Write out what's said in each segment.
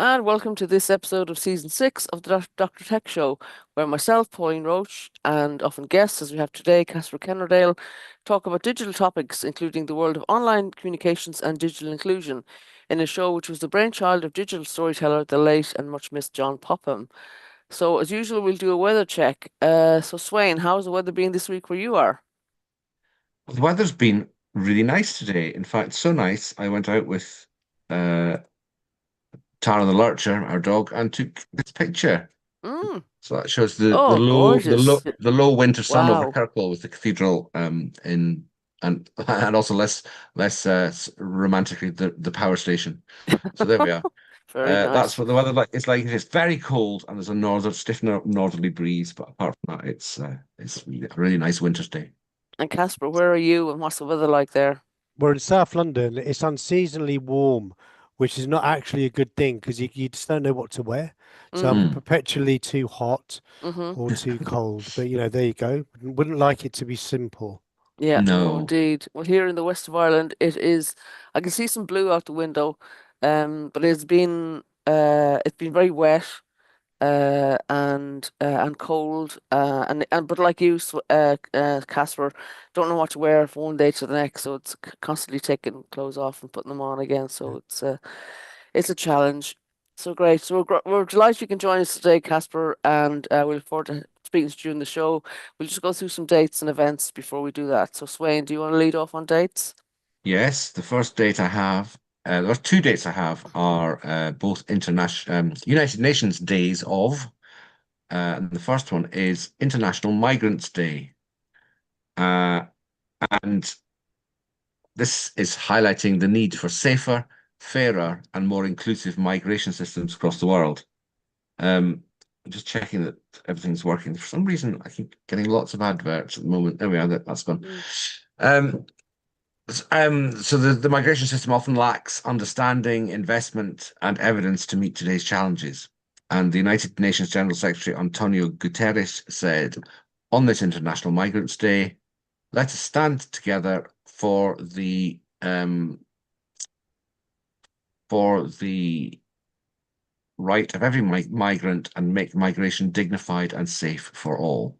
and welcome to this episode of Season 6 of the Dr. Tech Show, where myself, Pauline, Roche, and often guests, as we have today, Caspar Kennerdale, talk about digital topics, including the world of online communications and digital inclusion, in a show which was the brainchild of digital storyteller, the late and much missed John Popham. So, as usual, we'll do a weather check. So, Sweyn, how's the weather been this week where you are? The weather's been really nice today. In fact, so nice. I went out with uh, Tara the Lurcher, our dog, and took this picture. Mm. So that shows the Oh, low gorgeous. the low winter sun over Wow. Kirkwall with the cathedral in and also less romantically the power station. So there we are. Very That's nice. what the weather like. It's like it's very cold and there's a northerly breeze, but apart from that, it's really, a really nice winter's day. And Caspar, where are you and what's the weather like there? We're in South London. It's unseasonably warm, which is not actually a good thing because you just don't know what to wear. So I'm Mm. Mm. perpetually too hot Mm-hmm. or too cold. But there you go. Wouldn't like it to be simple. Yeah, no, No. indeed. Well, here in the west of Ireland, it is. I can see some blue out the window, but it's been very wet, and cold, and but like you, Casper, don't know what to wear from one day to the next, so it's constantly taking clothes off and putting them on again. Yeah. So it's a challenge. So great. So we're delighted you can join us today, Casper, and we look forward to speaking to you during the show. We'll just go through some dates and events before we do that. So, Swain, do you want to lead off on dates? Yes, the first date I have, the first two dates I have are both international United Nations days of. And the first one is International Migrants Day. Uh, and this is highlighting the need for safer, fairer, and more inclusive migration systems across the world. I'm just checking that everything's working. For some reason, I keep getting lots of adverts at the moment. There we are, that's gone. Mm. Um, so the migration system often lacks understanding, investment, and evidence to meet today's challenges. And the United Nations General Secretary Antonio Guterres said, on this International Migrants Day, let us stand together for the right of every migrant and make migration dignified and safe for all.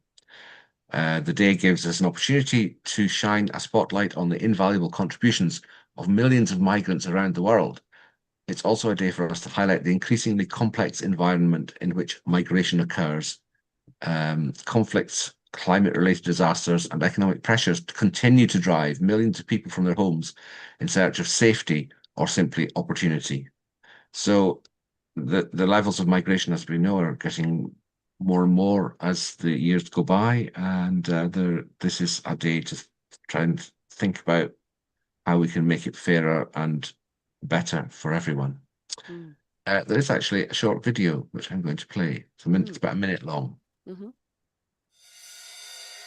The day gives us an opportunity to shine a spotlight on the invaluable contributions of millions of migrants around the world. It's also a day for us to highlight the increasingly complex environment in which migration occurs. Conflicts, climate-related disasters, and economic pressures continue to drive millions of people from their homes in search of safety or simply opportunity. So the levels of migration, as we know, are getting more and more as the years go by, and this is a day to try and think about how we can make it fairer and better for everyone. Mm. There is actually a short video which I'm going to play. It's about a minute long. Mm-hmm.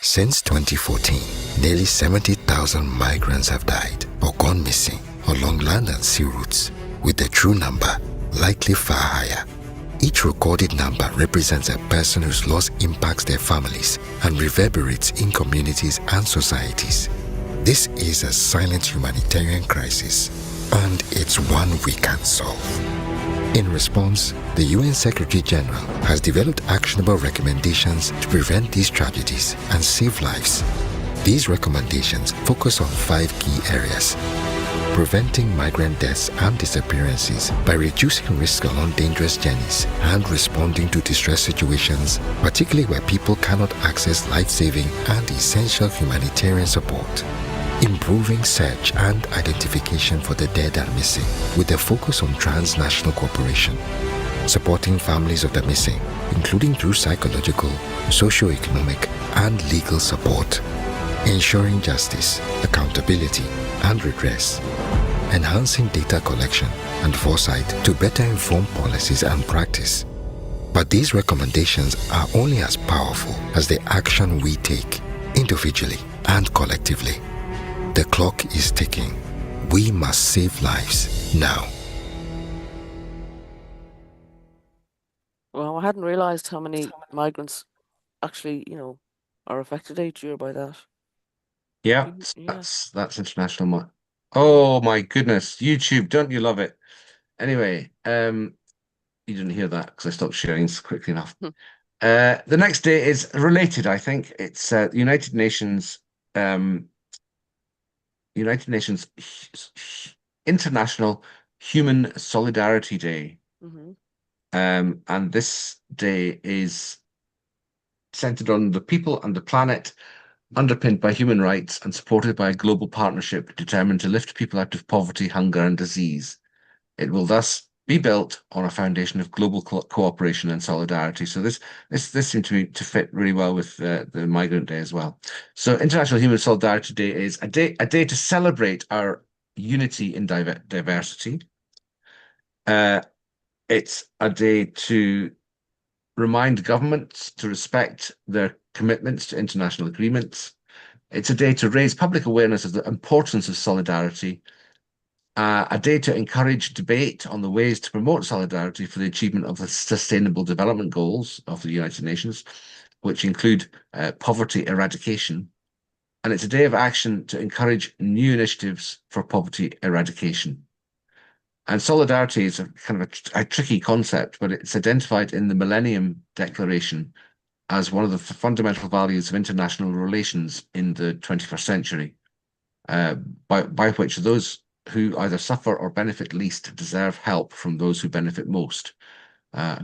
Since 2014, nearly 70,000 migrants have died or gone missing along land and sea routes, with the true number likely far higher. Each recorded number represents a person whose loss impacts their families and reverberates in communities and societies. This is a silent humanitarian crisis, and it's one we can solve. In response, the UN Secretary General has developed actionable recommendations to prevent these tragedies and save lives. These recommendations focus on 5 key areas: preventing migrant deaths and disappearances by reducing risk along dangerous journeys and responding to distress situations, particularly where people cannot access life-saving and essential humanitarian support. Improving search and identification for the dead and missing with a focus on transnational cooperation. Supporting families of the missing, including through psychological, socio-economic, and legal support. Ensuring justice, accountability, and redress. Enhancing data collection and foresight to better inform policies and practice. But these recommendations are only as powerful as the action we take, individually and collectively. The clock is ticking. We must save lives now. Well, I hadn't realized how many migrants actually, are affected each year by that. Yeah, Yeah. that's international. Oh my goodness, YouTube, don't you love it? Anyway, You didn't hear that because I stopped sharing quickly enough. Hmm. The next day is related, I think. It's United Nations International Human Solidarity Day. And this day is centered on the people and the planet, underpinned by human rights and supported by a global partnership determined to lift people out of poverty, hunger, and disease. It will thus be built on a foundation of global cooperation and solidarity. So this seemed to fit really well with the Migrant Day as well. So International Human Solidarity Day is a day to celebrate our unity in diversity. It's a day to remind governments to respect their commitments to international agreements. It's a day to raise public awareness of the importance of solidarity, a day to encourage debate on the ways to promote solidarity for the achievement of the Sustainable Development Goals of the United Nations, which include poverty eradication. And it's a day of action to encourage new initiatives for poverty eradication. And solidarity is a kind of a tricky concept, but it's identified in the Millennium Declaration as one of the fundamental values of international relations in the 21st century, by which those who either suffer or benefit least deserve help from those who benefit most.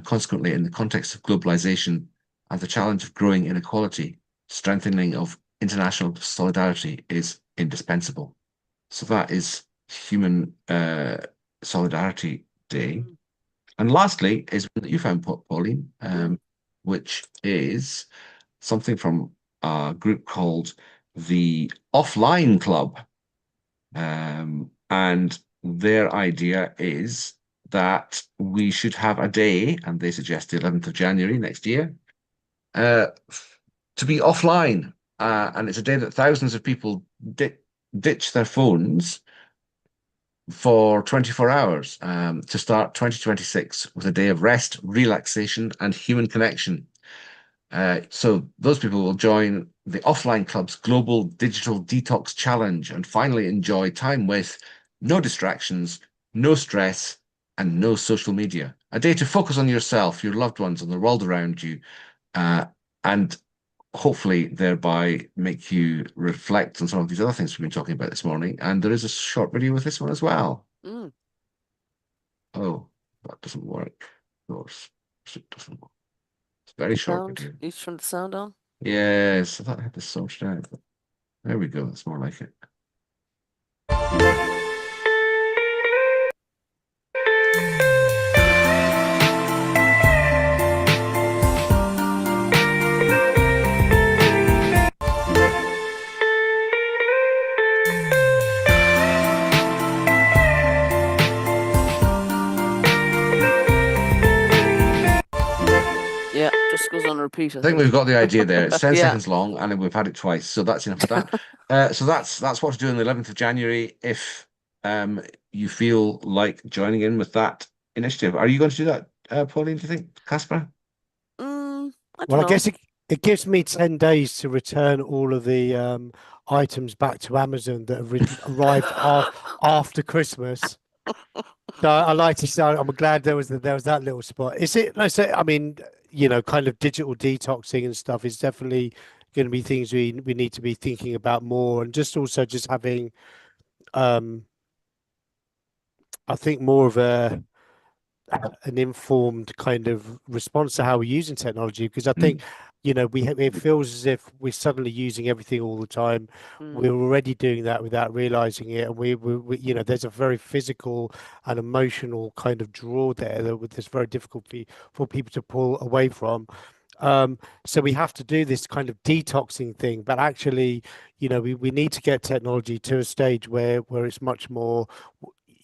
Consequently, in the context of globalization and the challenge of growing inequality, strengthening of international solidarity is indispensable. So that is Human Solidarity Day. And lastly is one that you found, Pauline, which is something from a group called the Offline Club. And their idea is that we should have a day, and they suggest the 11th of January next year, to be offline. And it's a day that thousands of people ditch their phones for 24 hours to start 2026 with a day of rest, relaxation, and human connection. So those people will join the Offline Club's Global Digital Detox Challenge and finally enjoy time with no distractions, no stress, and no social media. A day to focus on yourself, your loved ones, and the world around you, and hopefully thereby make you reflect on some of these other things we've been talking about this morning. And there is a short video with this one as well. Oh, that doesn't work. Of course, it doesn't work. It's very short video. Need to turn the sound on. Yes, I thought I had this sorted out. There we go. That's more like it. Yeah, just goes on repeat. I think we've got the idea there. It's 10 Yeah. seconds long, and we've had it twice, so that's enough of that. So that's what to do on the 11th of January. If you feel like joining in with that initiative, are you going to do that, Pauline? Do you think, Caspar? I don't Well, know. I guess it gives me 10 days to return all of the items back to Amazon that have arrived after Christmas. So I like to say I'm glad there was that little spot. Is it? I mean, you know, kind of digital detoxing and stuff is definitely going to be things we need to be thinking about more, and just also just having, I think more of an informed kind of response to how we're using technology, because I think you know it feels as if we're suddenly using everything all the time. We're already doing that without realizing it, and we you know there's a very physical and emotional kind of draw there that's very difficult for people to pull away from. So we have to do this kind of detoxing thing, but actually, you know, we need to get technology to a stage where it's much more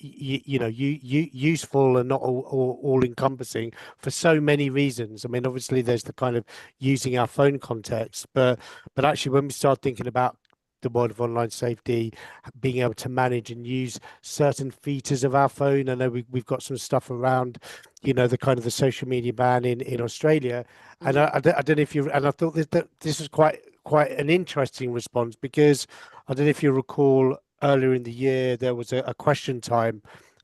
useful and not all encompassing for so many reasons. I mean, obviously there's the kind of using our phone context, but actually when we start thinking about the world of online safety, being able to manage and use certain features of our phone. I know we've got some stuff around, you know, the kind of the social media ban in Australia, and I don't know if you, and I thought that this was quite an interesting response, because I don't know if you recall earlier in the year there was a question time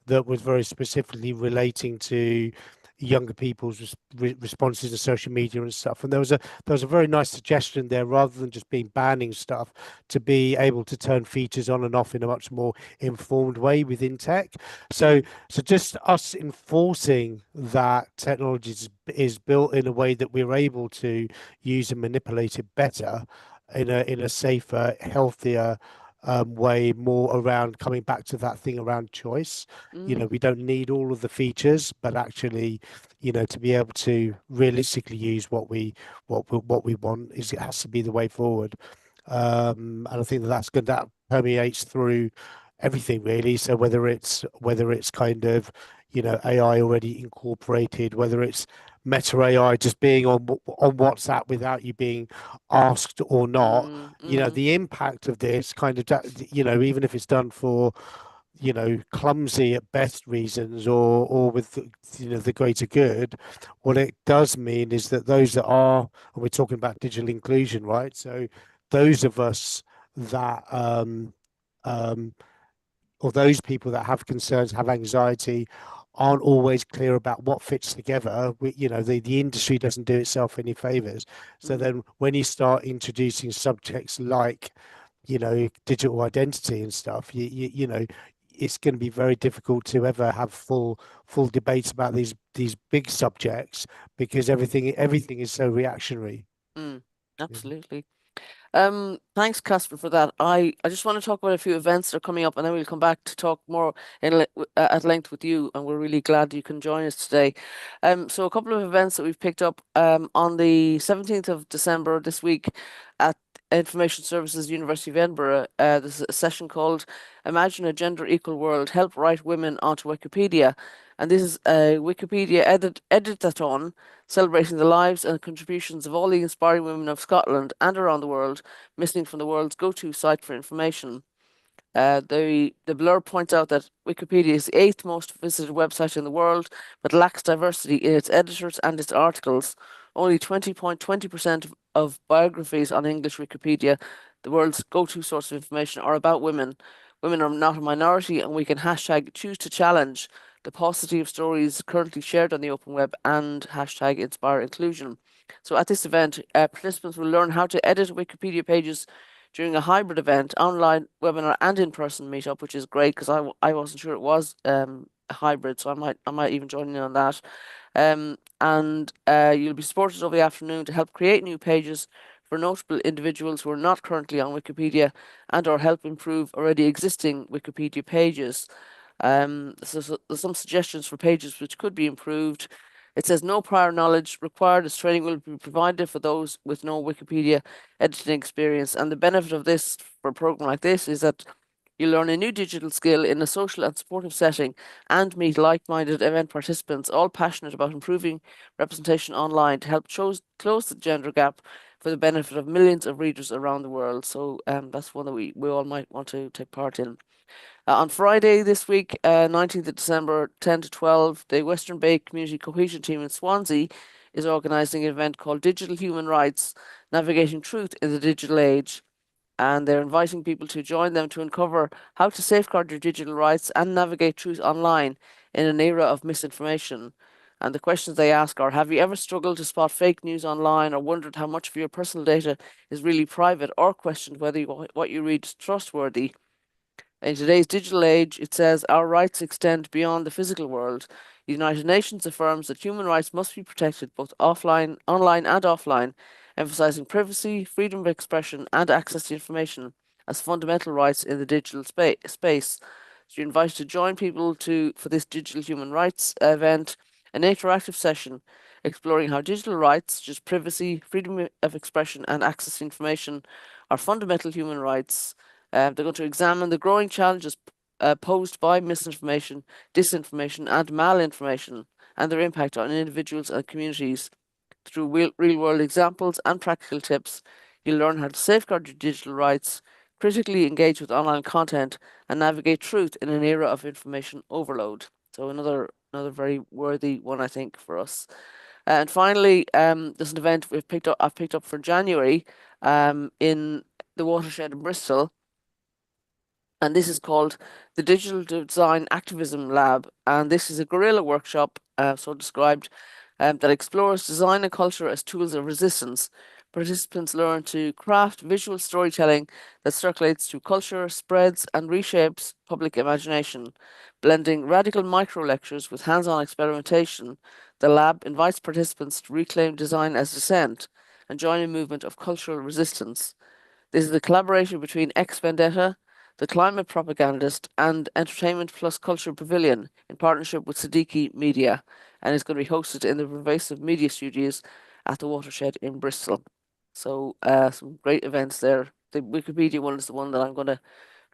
that was very specifically relating to younger people's responses to social media and stuff. And there was a very nice suggestion there, rather than just being banning stuff, to be able to turn features on and off in a much more informed way within tech. So just us enforcing that technology is built in a way that we're able to use and manipulate it better in a safer, healthier way, more around coming back to that thing around choice. You know, we don't need all of the features, but actually, you know, to be able to realistically use what we want, is it has to be the way forward. And I think that's good. That permeates through everything really. So whether it's kind of, you know, AI already incorporated, whether it's Meta AI just being on WhatsApp without you being asked or not, you know, the impact of this kind of, you know, even if it's done for, you know, clumsy at best reasons, or with, you know, the greater good, what it does mean is that those that are, and we're talking about digital inclusion, right? So those of us that or those people that have concerns, have anxiety, aren't always clear about what fits together. You know, the industry doesn't do itself any favors. So then when you start introducing subjects like, you know, digital identity and stuff, you know, it's going to be very difficult to ever have full debates about these big subjects, because everything is so reactionary. Absolutely. Thanks, Caspar, for that. I just want to talk about a few events that are coming up, and then we'll come back to talk more at length with you. And we're really glad you can join us today. So a couple of events that we've picked up on the 17th of December this week at Information Services University of Edinburgh. There's a session called "Imagine a Gender Equal World: Help Write Women onto Wikipedia," and this is a Wikipedia editathon celebrating the lives and contributions of all the inspiring women of Scotland and around the world, missing from the world's go-to site for information. The blurb points out that Wikipedia is the 8th most visited website in the world, but lacks diversity in its editors and its articles. Only 20% of biographies on English Wikipedia, the world's go-to source of information, are about women. Women are not a minority, and we can hashtag choose to challenge the paucity of stories currently shared on the open web and hashtag inspire inclusion. So at this event, participants will learn how to edit Wikipedia pages during a hybrid event, online webinar and in-person meetup, which is great because I wasn't sure it was a hybrid, so I might even join in on that. And you'll be supported over the afternoon to help create new pages for notable individuals who are not currently on Wikipedia, and or help improve already existing Wikipedia pages. So there's some suggestions for pages which could be improved. It says no prior knowledge required, as training will be provided for those with no Wikipedia editing experience. And the benefit of this, for a program like this, is that you learn a new digital skill in a social and supportive setting, and meet like-minded event participants, all passionate about improving representation online to help close the gender gap for the benefit of millions of readers around the world. So that's one that we all might want to take part in. On Friday this week, 19th of December, 10 to 12, the Western Bay Community Cohesion Team in Swansea is organising an event called Digital Human Rights: Navigating Truth in the Digital Age. And they're inviting people to join them to uncover how to safeguard your digital rights and navigate truth online in an era of misinformation. And the questions they ask are: have you ever struggled to spot fake news online, or wondered how much of your personal data is really private, or questioned whether what you read is trustworthy? In today's digital age, it says, our rights extend beyond the physical world. The United Nations affirms that human rights must be protected both online and offline, emphasizing privacy, freedom of expression, and access to information as fundamental rights in the digital space. So you're invited to join people for this digital human rights event, an interactive session exploring how digital rights, such as privacy, freedom of expression, and access to information, are fundamental human rights. They're going to examine the growing challenges posed by misinformation, disinformation, and malinformation, and their impact on individuals and communities. Through real-world examples and practical tips, you'll learn how to safeguard your digital rights, critically engage with online content, and navigate truth in an era of information overload. So another very worthy one, I think, for us. And finally, there's an event I've picked up for January in the Watershed in Bristol. and this is called the Digital Design Activism Lab, and this is a guerrilla workshop, so described, that explores design and culture as tools of resistance. Participants learn to craft visual storytelling that circulates through culture, spreads, and reshapes public imagination. Blending radical micro lectures with hands-on experimentation, the lab invites participants to reclaim design as dissent and join a movement of cultural resistance. This is a collaboration between Ex Vendetta, The Climate Propagandist, and Entertainment Plus Culture Pavilion in partnership with Siddiqui Media, and it's going to be hosted in the Pervasive Media Studios at the Watershed in Bristol. So, some great events there. The Wikipedia one is the one that I'm going to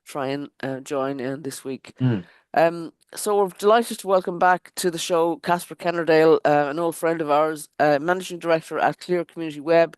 try and join in this week. So we're delighted to welcome back to the show Caspar Kennerdale, an old friend of ours, Managing Director at ClearCommunityWeb.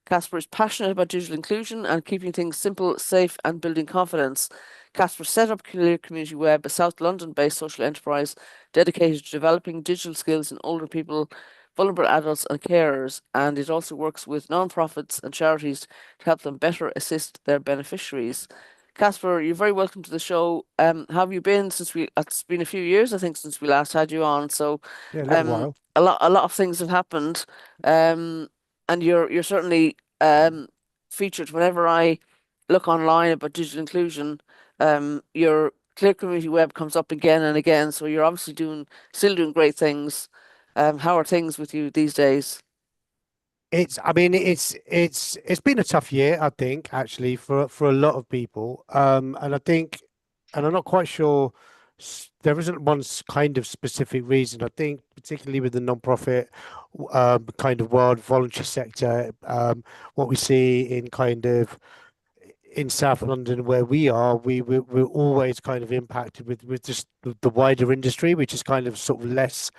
Caspar is passionate about digital inclusion and keeping things simple, safe, and building confidence. Caspar set up ClearCommunityWeb, a South London-based social enterprise dedicated to developing digital skills in older people, vulnerable adults, and carers, and it also works with non-profits and charities to help them better assist their beneficiaries. Caspar, you're very welcome to the show. How have you been since it's been a few years, I think, since we last had you on. So, Yeah, a little while. a lot of things have happened. And you're certainly featured whenever I look online about digital inclusion. Your ClearCommunityWeb comes up again and again, so you're obviously still doing great things. How are things with you these days? I mean, it's been a tough year, I think, actually, for a lot of people. And I think, and I'm not quite sure, there isn't one kind of specific reason. I think, particularly with the non-profit kind of world, voluntary sector, what we see in kind of in South London where we are, we're always kind of impacted with just the wider industry, which is kind of sort of less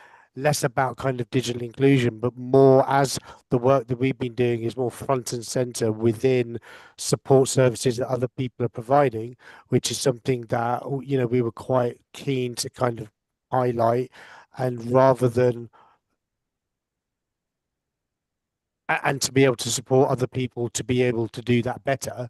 about kind of digital inclusion, but more as the work that we've been doing is more front and center within support services that other people are providing, which is something that, you know, we were quite keen to kind of highlight. And rather than and to be able to support other people to be able to do that better.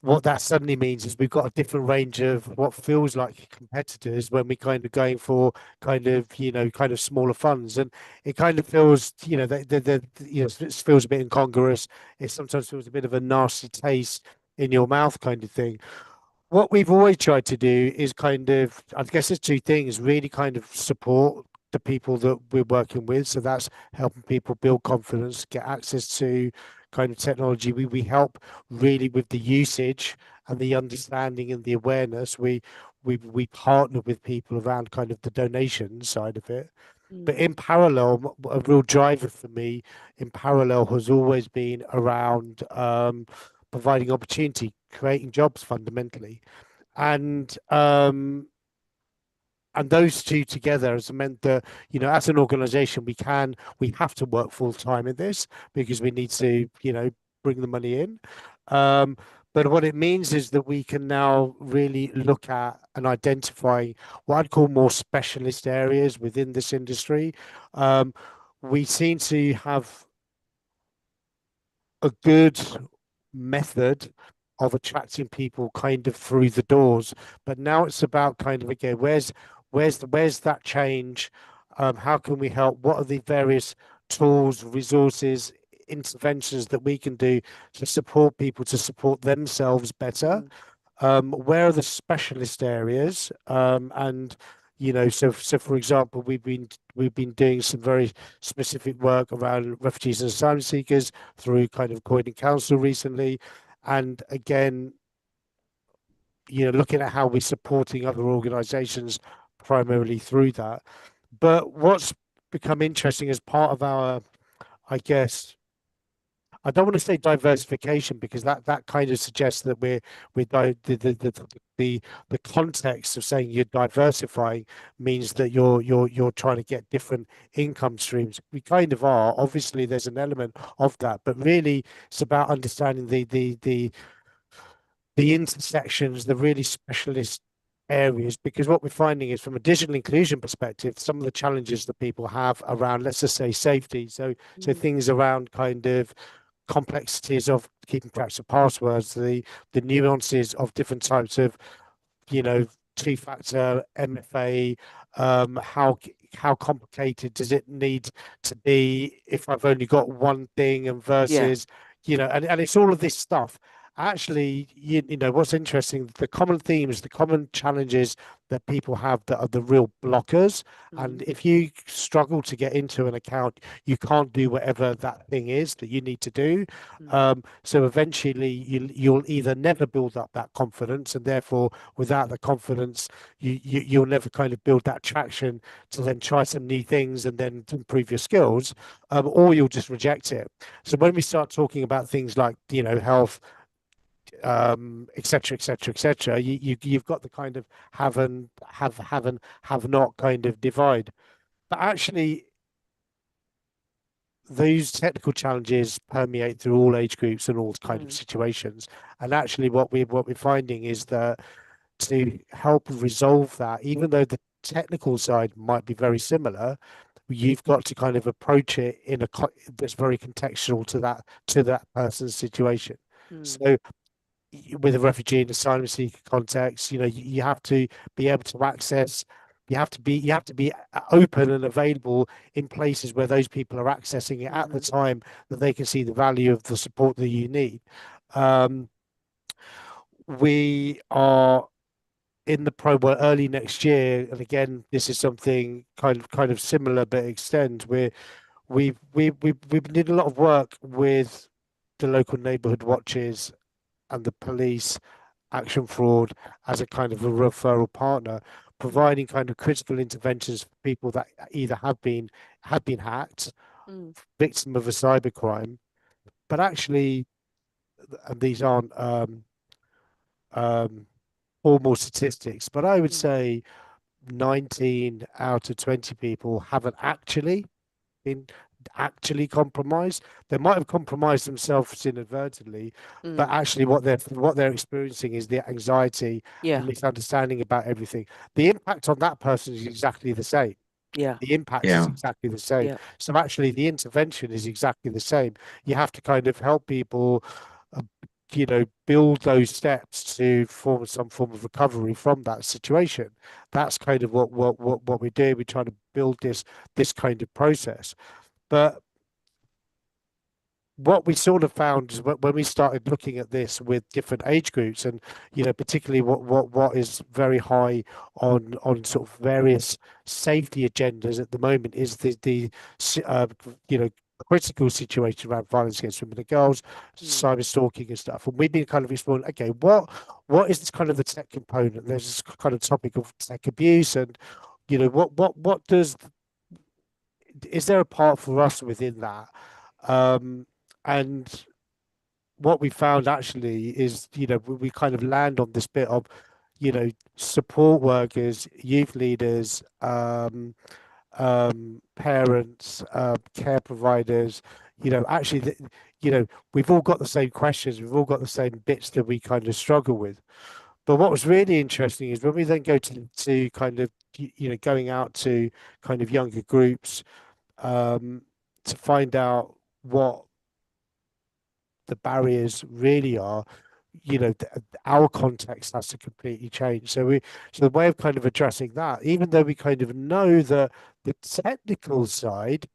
What that suddenly means is we've got a different range of what feels like competitors when we kind of going for kind of, you know, kind of smaller funds. And it kind of feels, you know, you know, it feels a bit incongruous. It sometimes feels a bit of a nasty taste in your mouth kind of thing. What we've always tried to do is kind of, I guess there's two things, really kind of support the people that we're working with. So that's helping people build confidence, get access to kind of technology. We help really with the usage and the understanding and the awareness. We partner with people around kind of the donation side of it. But in parallel, a real driver for me in parallel has always been around providing opportunity, creating jobs fundamentally. And those two together has meant that, you know, as an organization, we have to work full time in this because we need to, you know, bring the money in. But what it means is that we can now really look at and identify what I'd call more specialist areas within this industry. We seem to have a good method of attracting people kind of through the doors, but now it's about kind of, okay, where's that change? How can we help? What are the various tools, resources, interventions that we can do to support people to support themselves better? Where are the specialist areas? And you know, so for example, we've been doing some very specific work around refugees and asylum seekers through kind of Croydon Council recently, and again, you know, looking at how we're supporting other organisations primarily through that. But what's become interesting as part of our, I guess, I don't want to say diversification because that kind of suggests that the context of saying you're diversifying means that you're trying to get different income streams. We kind of are. Obviously, there's an element of that, but really, it's about understanding the intersections, the really specialist areas, because what we're finding is from a digital inclusion perspective, some of the challenges that people have around, let's just say, safety. So things around kind of complexities of keeping track of passwords, the nuances of different types of, you know, two-factor MFA, how complicated does it need to be if I've only got one thing, and versus, you know, and it's all of this stuff. Actually, you know, what's interesting, the common themes, the common challenges that people have that are the real blockers. And if you struggle to get into an account, you can't do whatever that thing is that you need to do. So eventually you'll either never build up that confidence, and therefore without the confidence, you'll never kind of build that traction to then try some new things and then to improve your skills, or you'll just reject it. So when we start talking about things like, you know, health, etc, etc, etc, you've got the kind of have not kind of divide. But actually those technical challenges permeate through all age groups and all kind of situations. And actually what we're finding is that to help resolve that, even though the technical side might be very similar, you've got to kind of approach it in a that's very contextual to that person's situation. So with a refugee and asylum seeker context, you know, you have to be able to access, you have to be open and available in places where those people are accessing it at the time that they can see the value of the support that you need. We are in the early next year, and again, this is something kind of similar but extend, where we've been doing a lot of work with the local neighborhood watches and the police, Action Fraud, as a kind of a referral partner, providing kind of critical interventions for people that either have been hacked, victim of a cybercrime, but actually, and these aren't formal statistics, but I would say 19 out of 20 people haven't actually been compromised. They might have compromised themselves inadvertently, but actually what they're experiencing is the anxiety, the misunderstanding about everything. The impact on that person is exactly the same. The impact is exactly the same. So actually the intervention is exactly the same. You have to kind of help people you know, build those steps to form some form of recovery from that situation. That's kind of what we do. We try to build this kind of process. But what we sort of found is when we started looking at this with different age groups, and you know, particularly what is very high on sort of various safety agendas at the moment is the you know, critical situation around violence against women and girls, cyber stalking and stuff. And we've been kind of exploring, okay, what is this kind of the tech component? There's this kind of topic of tech abuse, and you know, what is there a part for us within that? And what we found actually is, you know, we kind of land on this bit of, you know, support workers, youth leaders, parents, care providers, you know, actually, you know, we've all got the same questions, we've all got the same bits that we kind of struggle with. But what was really interesting is when we then go to kind of, you know, going out to kind of younger groups, to find out what the barriers really are, you know, our context has to completely change. So the way of kind of addressing that, even though we kind of know that the technical side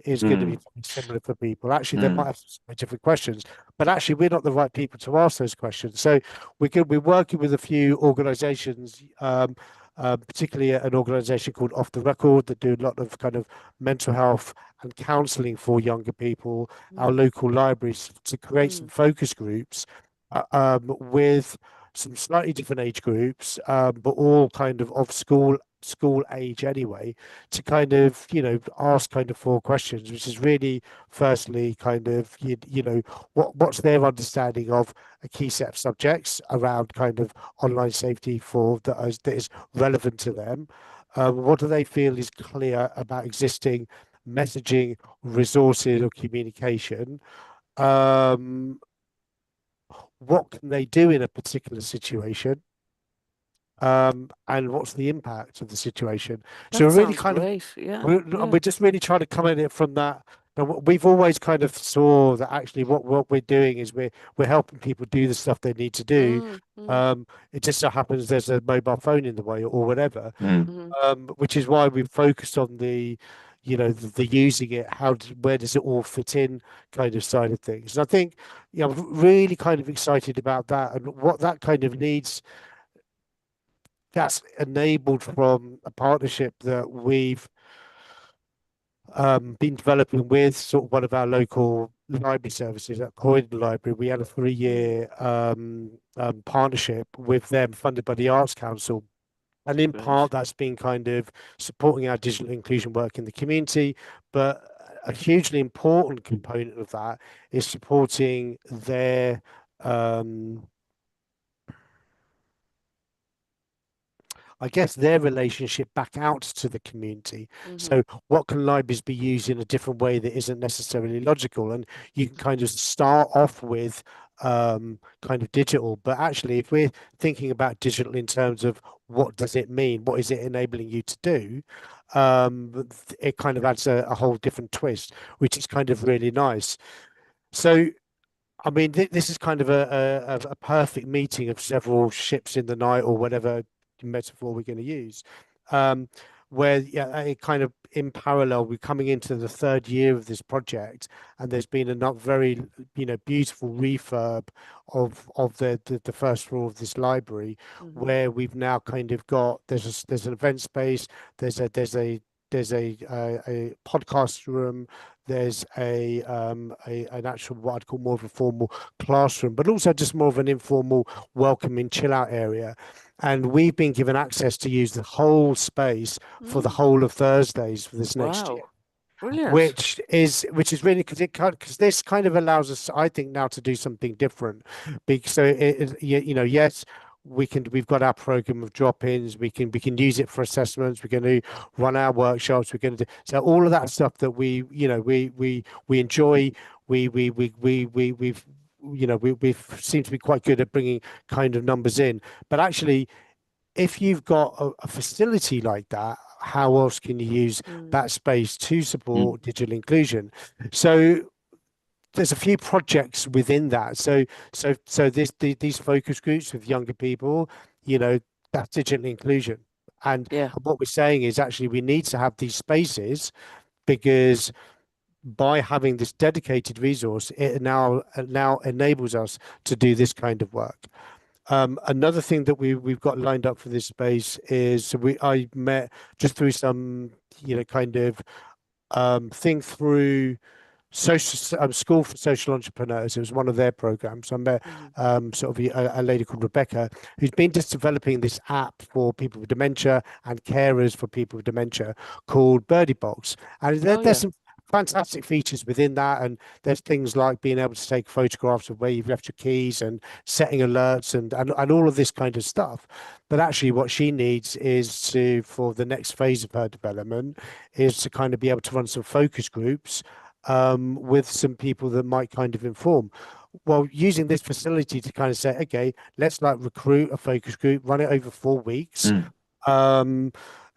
is going to be similar for people, actually they might have some different questions, but actually we're not the right people to ask those questions. So we're working with a few organizations, particularly an organization called Off the Record that do a lot of kind of mental health and counseling for younger people, our local libraries, to create some focus groups with some slightly different age groups, but all kind of school age anyway, to kind of, you know, ask kind of 4 questions, which is really firstly kind of, you know, what's their understanding of a key set of subjects around kind of online safety that is relevant to them. What do they feel is clear about existing messaging, resources or communication? What can they do in a particular situation? And what's the impact of the situation? That So we're really sounds kind great. of we're just really trying to come at it from that we've always kind of saw that actually what we're doing is we're helping people do the stuff they need to do. It just so happens there's a mobile phone in the way or whatever, which is why we focused on the the using it, where does it all fit in kind of side of things. And I think I'm really kind of excited about that and what that kind of needs. That's enabled from a partnership that we've been developing with sort of one of our local library services at Croydon Library. We had a 3-year partnership with them funded by the Arts Council. And in part, that's been kind of supporting our digital inclusion work in the community. But a hugely important component of that is supporting their I guess their relationship back out to the community. So what can libraries be used in a different way that isn't necessarily logical? And you can kind of start off with kind of digital, but actually if we're thinking about digital in terms of what does it mean, what is it enabling you to do, it kind of adds a whole different twist, which is kind of really nice. So I mean, this is kind of a perfect meeting of several ships in the night, or whatever metaphor we're going to use, where it kind of in parallel, we're coming into the 3rd year of this project, and there's been a not very beautiful refurb of the first floor of this library, where we've now kind of got there's an event space, there's a podcast room, there's an actual what I'd call more of a formal classroom, but also just more of an informal welcoming chill out area. And we've been given access to use the whole space for the whole of Thursdays for this next year. Brilliant. Which is really because this kind of allows us, I think, now to do something different. Because so yes, we've got our program of drop-ins, we can use it for assessments, we're going to run our workshops, we're going to do so all of that stuff that we enjoy, we've seemed to be quite good at bringing kind of numbers in. But actually, if you've got a facility like that, how else can you use that space to support digital inclusion? So there's a few projects within that. So these focus groups with younger people, that's digital inclusion. And what we're saying is actually we need to have these spaces, because by having this dedicated resource, it now enables us to do this kind of work. Another thing that we've got lined up for this space is I met just through some kind of thing through School for Social Entrepreneurs. It was one of their programs. I met sort of a lady called Rebecca, who's been just developing this app for people with dementia and carers for people with dementia called Birdie Box. And there's some fantastic features within that, and there's things like being able to take photographs of where you've left your keys and setting alerts and all of this kind of stuff. But actually what she needs is for the next phase of her development is to kind of be able to run some focus groups with some people that might kind of inform. Well, using this facility to kind of say, okay, let's recruit a focus group, run it over 4 weeks.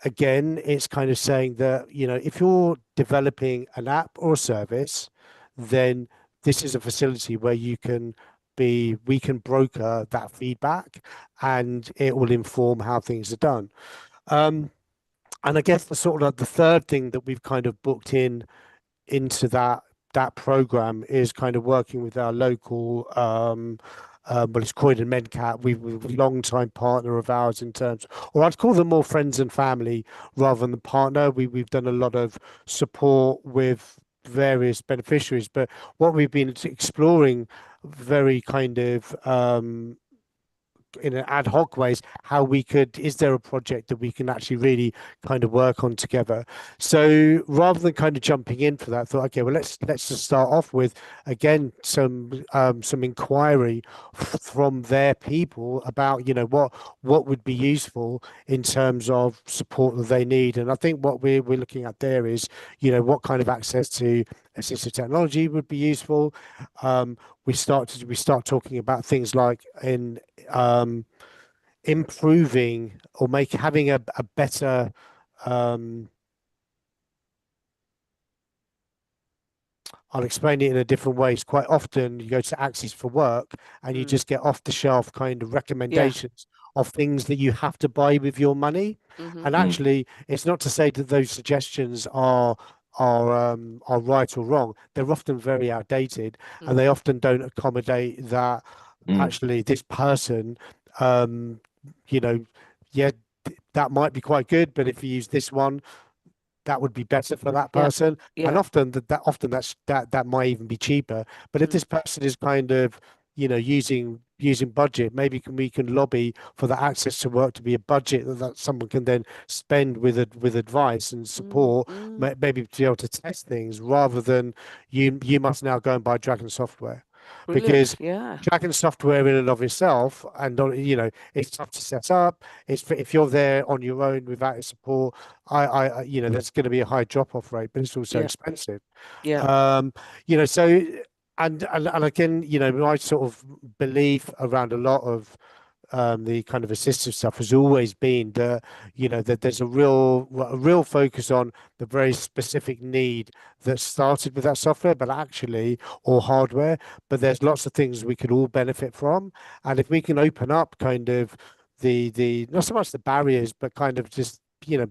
Again, it's kind of saying that, if you're developing an app or a service, then this is a facility where we can broker that feedback, and it will inform how things are done. And I guess the sort of the third thing that we've kind of booked into that program is kind of working with our local it's Croydon Medcat. We're a long-time partner of ours in terms, or I'd call them more friends and family rather than the partner. We've done a lot of support with various beneficiaries, but what we've been exploring very kind of in an ad hoc ways, is there a project that we can actually really kind of work on together? So rather than kind of jumping in for that, I thought, okay, well, let's just start off with, again, some inquiry from their people about, what would be useful in terms of support that they need. And I think what we're looking at there is, what kind of access to assistive technology would be useful. We start talking about things like in improving or having a better I'll explain it in a different way. It's quite often you go to Axis for work and you just get off the shelf kind of recommendations of things that you have to buy with your money. And actually, it's not to say that those suggestions are right or wrong. They're often very outdated, and they often don't accommodate that actually this person, you know, yeah, that might be quite good, but if you use this one, that would be better for that person. And often that might even be cheaper. But if this person is kind of, using budget, maybe we can lobby for the access to work to be a budget that someone can then spend with advice and support, maybe to be able to test things rather than you must now go and buy Dragon software. Brilliant. Because Dragon software in and of itself, and it's tough to set up. If you're there on your own without support, there's going to be a high drop-off rate, but it's also expensive. So and again, my sort of belief around a lot of the kind of assistive stuff has always been that that there's a real focus on the very specific need that started with that software, but actually, or hardware, but there's lots of things we could all benefit from. And if we can open up kind of the not so much the barriers, but kind of just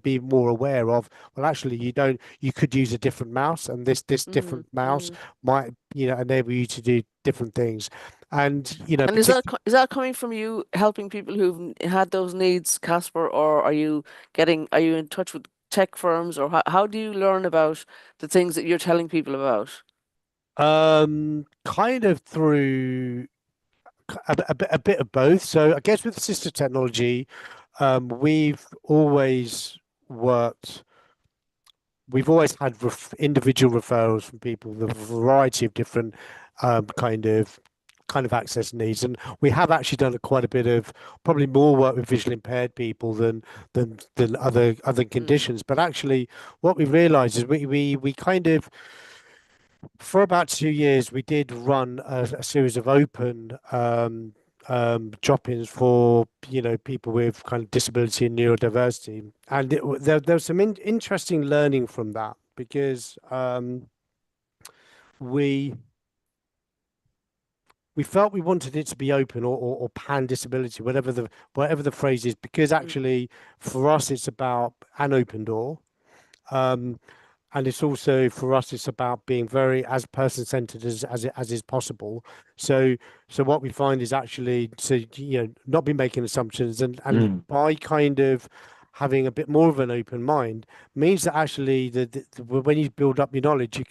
be more aware of, well, actually you could use a different mouse, and this different mouse might enable you to do different things. And and is that coming from you helping people who've had those needs, Caspar, or are you in touch with tech firms, or how do you learn about the things that you're telling people about? Kind of through a bit of both. So I guess with assistive technology, we've always had individual referrals from people with a variety of different kind of access needs, and we have actually done quite a bit of probably more work with visually impaired people than other conditions. But actually, what we realized is we kind of, for about 2 years, we did run a series of open drop-ins for people with kind of disability and neurodiversity, and there was some interesting learning from that, because we felt we wanted it to be open or pan disability, whatever the phrase is, because actually for us it's about an open door. And it's also, for us, it's about being very as person-centered as is possible. So what we find is actually not be making assumptions, and by kind of having a bit more of an open mind means that actually when you build up your knowledge,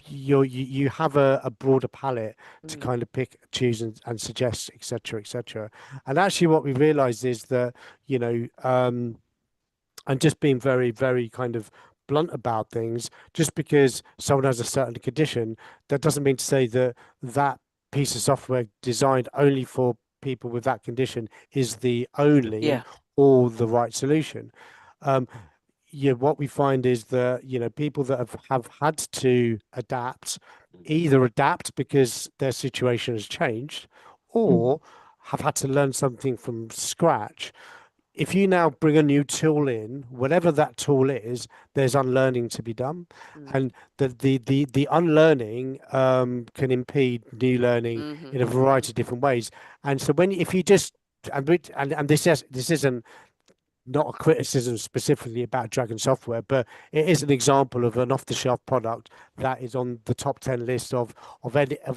you have a broader palette to kind of pick, choose, and suggest, etc. And actually what we realized is that and just being very, very kind of blunt about things, just because someone has a certain condition, that doesn't mean to say that that piece of software designed only for people with that condition is the only or the right solution. What we find is that people that have had to either adapt because their situation has changed, or have had to learn something from scratch. If you now bring a new tool in, whatever that tool is, there's unlearning to be done, and the unlearning can impede new learning in a variety of different ways. And so if you just and this isn't not a criticism specifically about Dragon software, but it is an example of an off-the-shelf product that is on the top 10 list of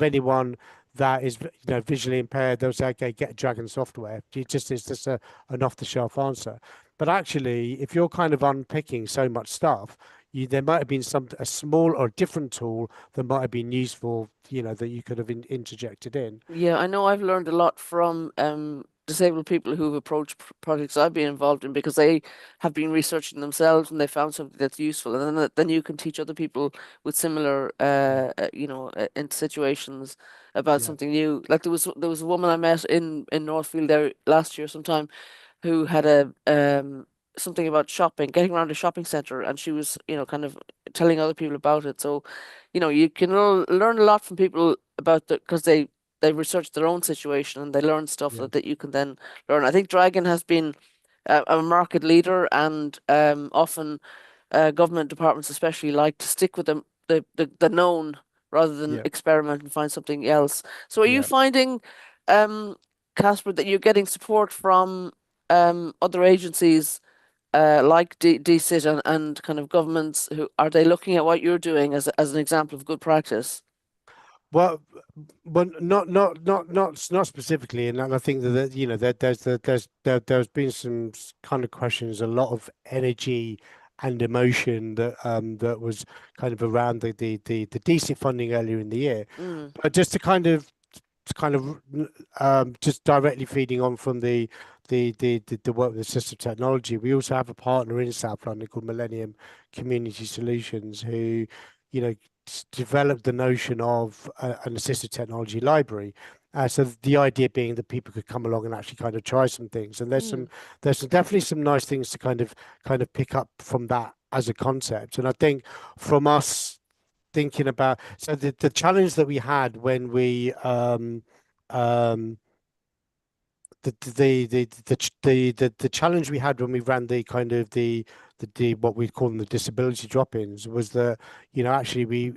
anyone that is visually impaired. They'll say, okay, get Dragon software. It's just an off-the-shelf answer. But actually, if you're kind of unpicking so much stuff, there might have been a small or different tool that might have been useful, that you could have interjected in. Yeah, I know I've learned a lot from disabled people who've approached projects I've been involved in, because they have been researching themselves and they found something that's useful, and then you can teach other people with similar in situations about something new. Like there was a woman I met in Northfield there last year sometime, who had something about getting around a shopping center, and she was kind of telling other people about it. So you can learn a lot from people about because they research their own situation and they learn stuff that you can then learn. I think Dragon has been a market leader, and often government departments especially like to stick with the the known rather than Yeah. experiment and find something else. So are you Yeah. finding, Caspar, that you're getting support from other agencies like DCIT and kind of governments who are they looking at what you're doing as an example of good practice? Well, not specifically, and I think that you know there's been some kind of questions, a lot of energy and emotion that was kind of around the DC funding earlier in the year, Mm, but just to kind of just directly feeding on from the work with assistive technology. We also have a partner in South London called Millennium Community Solutions, who, you know, developed the notion of an assistive technology library. So the idea being that people could come along and actually kind of try some things. And mm, there's definitely some nice things to kind of pick up from that as a concept. And I think from us thinking about, so the challenge that we had when we um the challenge we had when we ran the kind of the what we call them the disability drop-ins was that, you know, actually we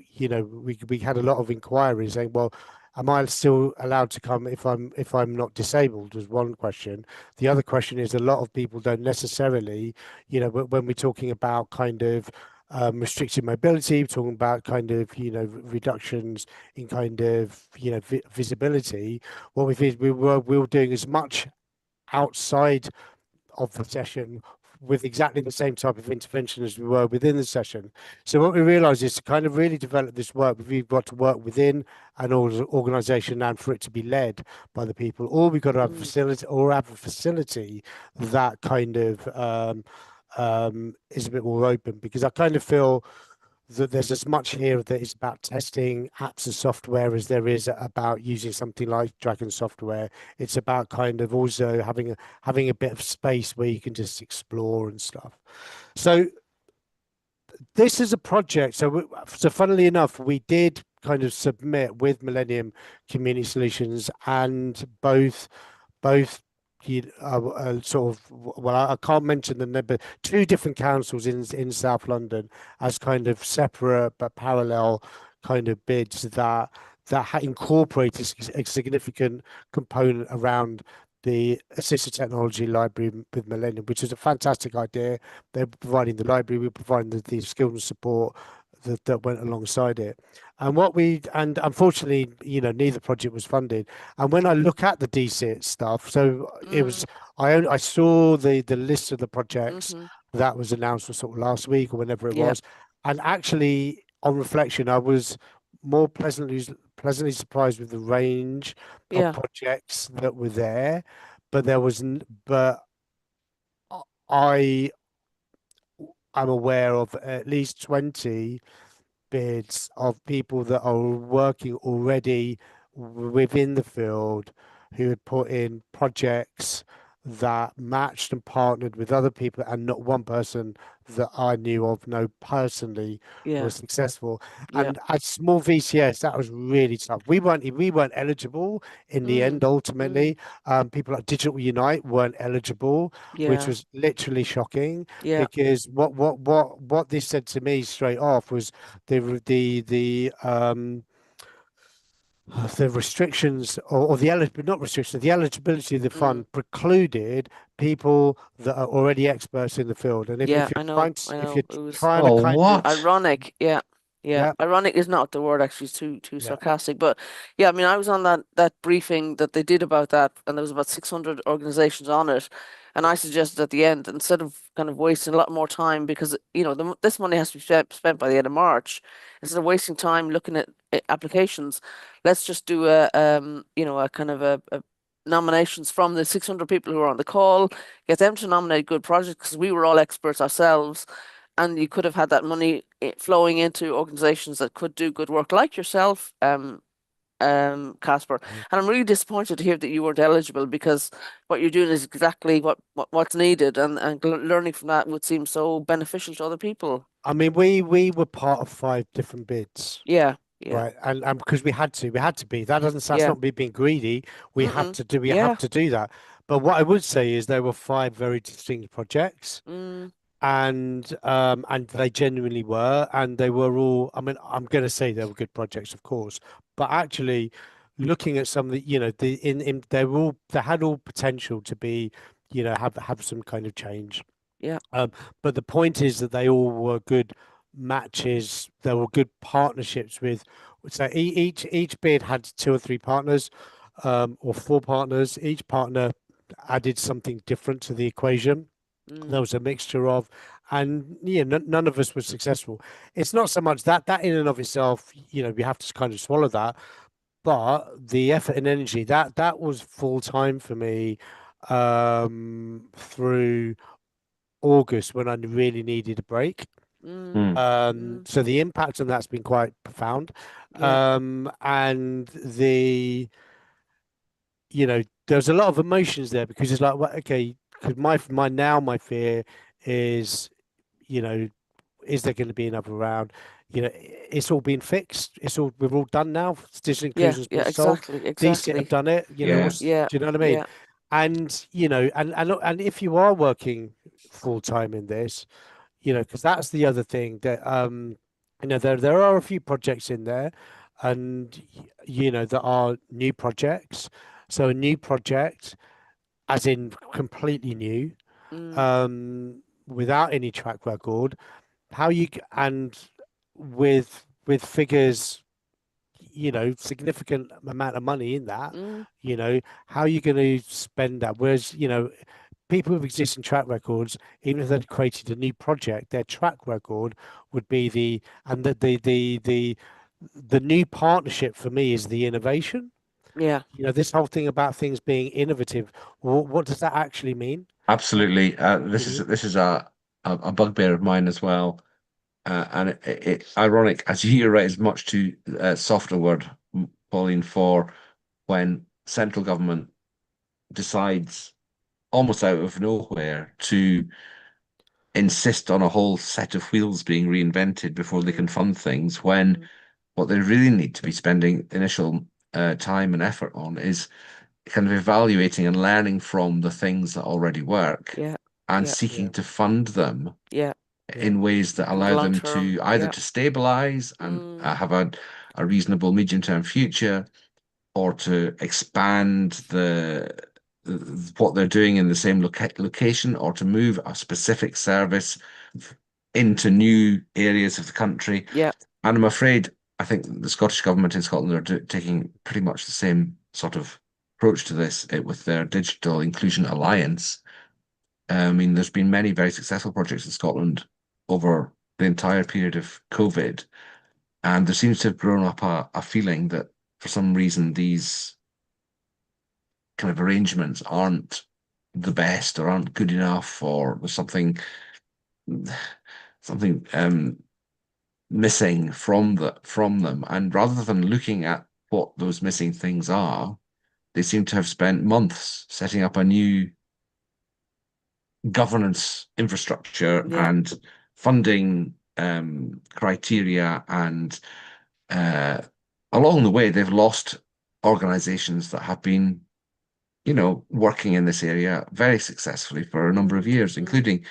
had a lot of inquiries saying, well, am I still allowed to come if I'm not disabled, was one question. The other question is a lot of people don't necessarily, you know, when we're talking about kind of restricted mobility, we're talking about kind of, you know, reductions in kind of, you know, visibility. What we were doing as much outside of the session with exactly the same type of intervention as we were within the session. So what we realized is to kind of really develop this work, we've got to work within an organization and for it to be led by the people, or we've got to have a facility that kind of is a bit more open, because I kind of feel that there's as much here that is about testing apps and software as there is about using something like Dragon software. It's about kind of also having a bit of space where you can just explore and stuff. So this is a project. So funnily enough, we did kind of submit with Millennium Community Solutions, and both sort of, well, I can't mention the name, but two different councils in South London as kind of separate but parallel kind of bids that incorporated a significant component around the assistive technology library with Millennium, which is a fantastic idea. They're providing the library, we're providing the skills and support that went alongside it. And unfortunately, you know, neither project was funded. And when I look at the DCIT stuff, so it was, I saw the list of the projects mm-hmm. that was announced sort of last week or whenever it Yeah. was. And actually, on reflection, I was more pleasantly surprised with the range of Yeah. projects that were there. But but I am aware of at least 20 bids of people that are working already within the field who had put in projects that matched and partnered with other people, and not one person that I knew of, no, personally, Yeah. was successful. Yeah. And at small VCS, that was really tough. We weren't eligible in the end. Ultimately, people like Digital Unite weren't eligible, which Yeah. was literally shocking. Yeah. Because what this said to me straight off was the restrictions, or not restrictions, the eligibility of the fund precluded people that are already experts in the field. And if Yeah, you're I know. trying to, I if know. you're It was trying to Oh, kind of, what? ironic. Yeah. Yeah. yeah, Ironic is not the word, actually. It's too yeah, sarcastic. But yeah, I mean, I was on that briefing that they did about that, and there was about 600 organizations on it. And I suggested at the end, instead of kind of wasting a lot more time, because you know this money has to be spent by the end of March, instead of wasting time looking at applications, let's just do a kind of a nominations from the 600 people who are on the call, get them to nominate good projects, because we were all experts ourselves, and you could have had that money flowing into organizations that could do good work like yourself, Caspar. Mhm. And I'm really disappointed to hear that you weren't eligible, because what you're doing is exactly what's needed, and learning from that would seem so beneficial to other people. I mean, we were part of 5 different bids, Yeah, yeah, right? And because we had to be. That's yeah. not me being greedy. We Mm-mm. we Yeah. have to do that. But what I would say is there were 5 very distinct projects. Mm, and they genuinely were, and they were all, I mean, I'm going to say they were good projects, of course, but actually looking at some of the, they had all potential to be, have some kind of change. Yeah. But the point is that they all were good matches. There were good partnerships with, so each bid had 2 or 3 partners, or 4 partners. Each partner added something different to the equation. There was a mixture of, and none of us was successful. It's not so much that in and of itself, we have to kind of swallow that, but the effort and energy that was full time for me through August, when I really needed a break. So the impact on that's been quite profound. Yeah. And there's a lot of emotions there, because it's like, well, okay, because my fear is, is there going to be another round? It's all been fixed. We're all done now. Digital Yeah. inclusion's Yeah. been solved. DCIT have Exactly. done it. Yeah. Do Yeah. you know what I mean? Yeah. And and if you are working full time in this, because that's the other thing that there are a few projects in there, and that are new projects. So a new project, as in completely new, without any track record, and with figures, significant amount of money in that, how are you going to spend that? Whereas, people with existing track records, even if they'd created a new project, their track record would be the new partnership for me is the innovation. Yeah. This whole thing about things being innovative, what does that actually mean? Absolutely. This is a bugbear of mine as well. And it's ironic, as you're right, is much too soft a word, Pauline, for when central government decides almost out of nowhere to insist on a whole set of wheels being reinvented before they can fund things, when what they really need to be spending initial time and effort on is kind of evaluating and learning from the things that already work, Yeah. and Yeah. seeking to fund them Yeah. in ways that In the allow long them term. to either Yeah. to stabilize and have a reasonable medium-term future, or to expand what they're doing in the same location, or to move a specific service into new areas of the country. Yeah. And I'm afraid, I think the Scottish government in Scotland are taking pretty much the same sort of approach to this with their Digital Inclusion Alliance. I mean, there's been many very successful projects in Scotland over the entire period of COVID, and there seems to have grown up a feeling that for some reason these kind of arrangements aren't the best, or aren't good enough, or there's something missing from them. And rather than looking at what those missing things are, they seem to have spent months setting up a new governance infrastructure and funding criteria, and along the way they've lost organizations that have been working in this area very successfully for a number of years, including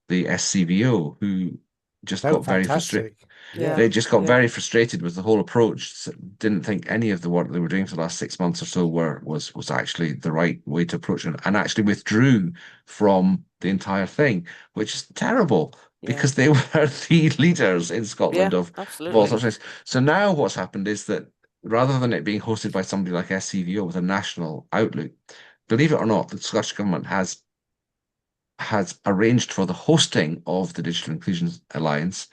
the SCVO, who just They were got very frustrated. fantastic. Yeah. They just got very frustrated with the whole approach. Didn't think any of the work they were doing for the last 6 months or so was actually the right way to approach it, and actually withdrew from the entire thing, which is terrible because they were the leaders in Scotland of all absolutely. sorts of things. So now what's happened is that rather than it being hosted by somebody like SCVO with a national outlook, believe it or not, the Scottish government has arranged for the hosting of the Digital Inclusion Alliance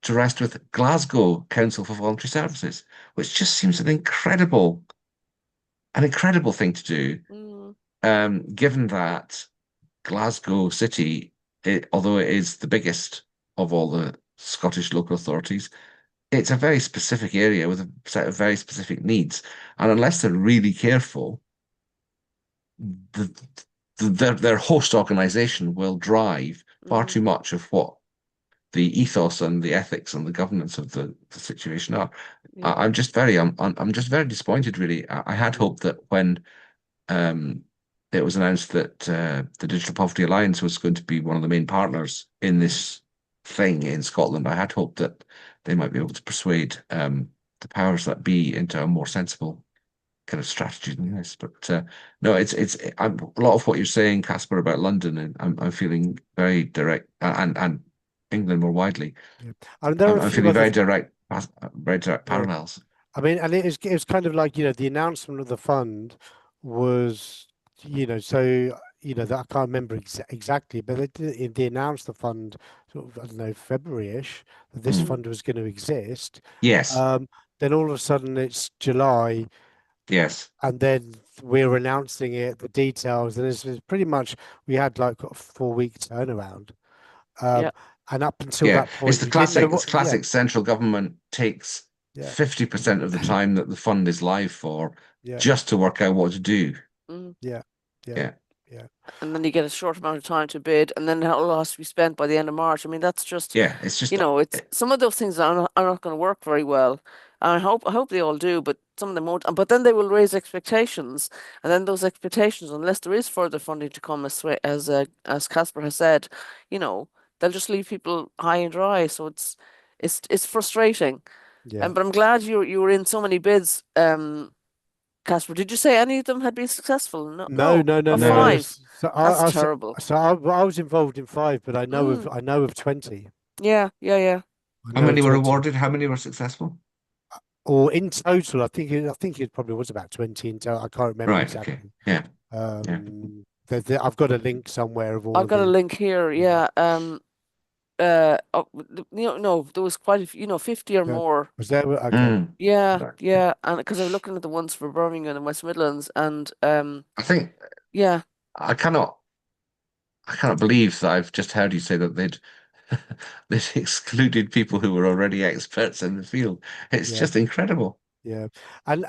to rest with Glasgow Council for Voluntary Services, which just seems an incredible thing to do, given that Glasgow City, although it is the biggest of all the Scottish local authorities, it's a very specific area with a set of very specific needs. And unless they're really careful, their host organisation will drive far too much of what the ethos and the ethics and the governance of the situation are. I'm just very disappointed, really. I had hoped that when it was announced that the Digital Poverty Alliance was going to be one of the main partners in this thing in Scotland, I had hoped that they might be able to persuade the powers that be into a more sensible kind of strategy than this. But no, a lot of what you're saying, Caspar, about London, and I'm feeling very direct, and England more widely. Yeah. And there are a I'm few feeling other, very direct yeah. parallels. I mean, and it was kind of like, the announcement of the fund was, so, that I can't remember exactly, but they announced the fund sort of, I don't know, February-ish, that this fund was going to exist. Yes. Then all of a sudden it's July, Yes. and then we're announcing it, the details, and it's pretty much, we had like a 4-week turnaround. Yeah. And up until Yeah, that point, it's you didn't know what, classic central government takes 50% of the time that the fund is live for just to work out what to do. Yeah. And then you get a short amount of time to bid, and then it all has to be spent by the end of March. I mean, that's just, it's just it's some of those things are not going to work very well. And I hope they all do, but some of them won't. But then they will raise expectations, and then those expectations, unless there is further funding to come, as Caspar has said, they'll just leave people high and dry. So it's frustrating. Yeah. But I'm glad you were in so many bids. Caspar, did you say any of them had been successful? No. No. 5. So That's terrible. I was involved in 5, but I know of 20. Yeah. How many were awarded? How many were successful? Or in total, I think it probably was about 20 in total. I can't remember exactly. Okay. Yeah. I've got a link somewhere of all. I've got a link here. Yeah. No, there was quite a few, 50 or more. Was there? Okay. Yeah, and because I'm looking at the ones for Birmingham and West Midlands, and I think yeah, I cannot believe that I've just heard you say that they'd excluded people who were already experts in the field. It's just incredible. Yeah, and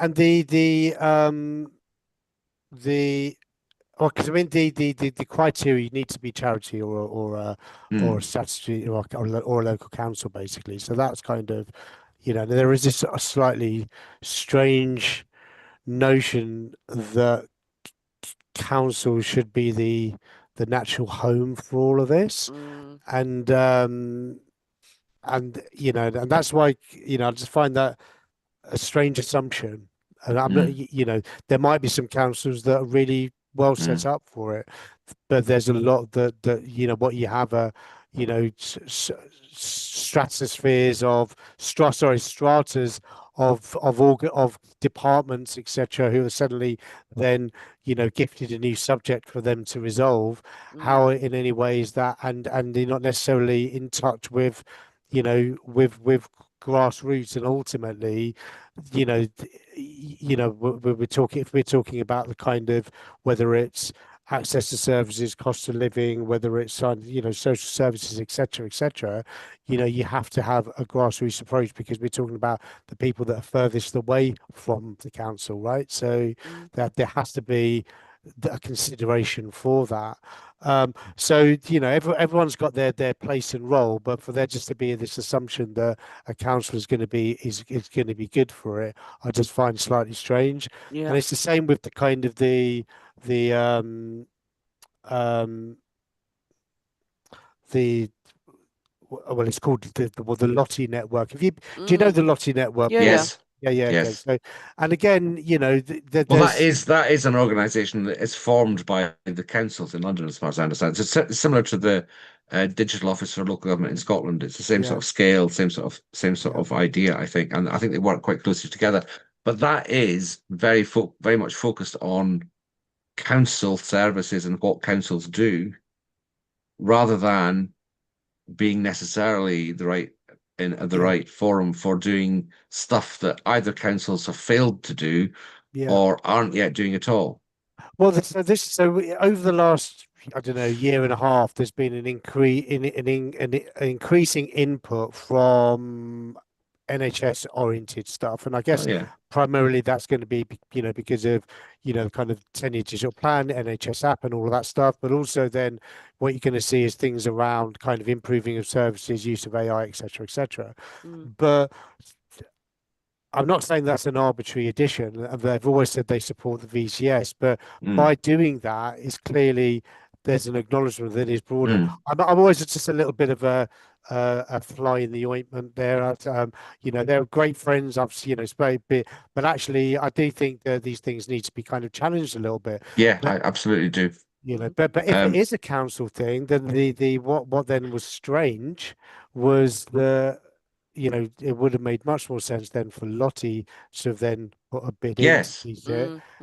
because I mean the criteria, you need to be charity or a statutory or a local council, basically. So that's kind of, there is this a slightly strange notion that council should be the natural home for all of this, and and that's why I just find that a strange assumption. And I'm not, there might be some councils that are really well set up for it, but there's a lot that what you have are stratospheres of stratas of departments, etc., who are suddenly then gifted a new subject for them to resolve. How in any way is that, and they're not necessarily in touch with with grassroots, and ultimately we're talking, if we're talking about the kind of, whether it's access to services, cost of living, whether it's social services, etc., you have to have a grassroots approach, because we're talking about the people that are furthest away from the council, right? So that there has to be a consideration for that. So everyone's got their place and role, but for there just to be this assumption that a council is going to be good for it, I just find slightly strange. And it's the same with the kind of the well, it's called the Lottie network. Do you know the Lottie network? Yes. Yeah. Okay. So, and again, that is an organisation that is formed by the councils in London, as far as I understand. So it's similar to the Digital Office for Local Government in Scotland. It's the same sort of scale, same sort of idea, I think, and I think they work quite closely together. But that is very much focused on council services and what councils do, rather than being necessarily the right forum for doing stuff that either councils have failed to do or aren't yet doing at all. Well, so over the last, I don't know, year and a half, there's been an increasing input from NHS oriented stuff, and I guess primarily that's going to be because of kind of 10-year digital plan, NHS app, and all of that stuff. But also then what you're going to see is things around kind of improving of services, use of AI, etc. But I'm not saying that's an arbitrary addition. They've always said they support the VCS, but Mm. by doing that, it's clearly there's an acknowledgement that it's broader. Mm. I'm always just a little bit of a fly in the ointment there. You know, they're great friends. I've spoke a bit, but actually, I do think that these things need to be kind of challenged a little bit. Yeah, But, I absolutely do. you know, but if it is a council thing, then the what then was strange was the, you know, it would have made much more sense then for Lottie to have then put a bid in Yes.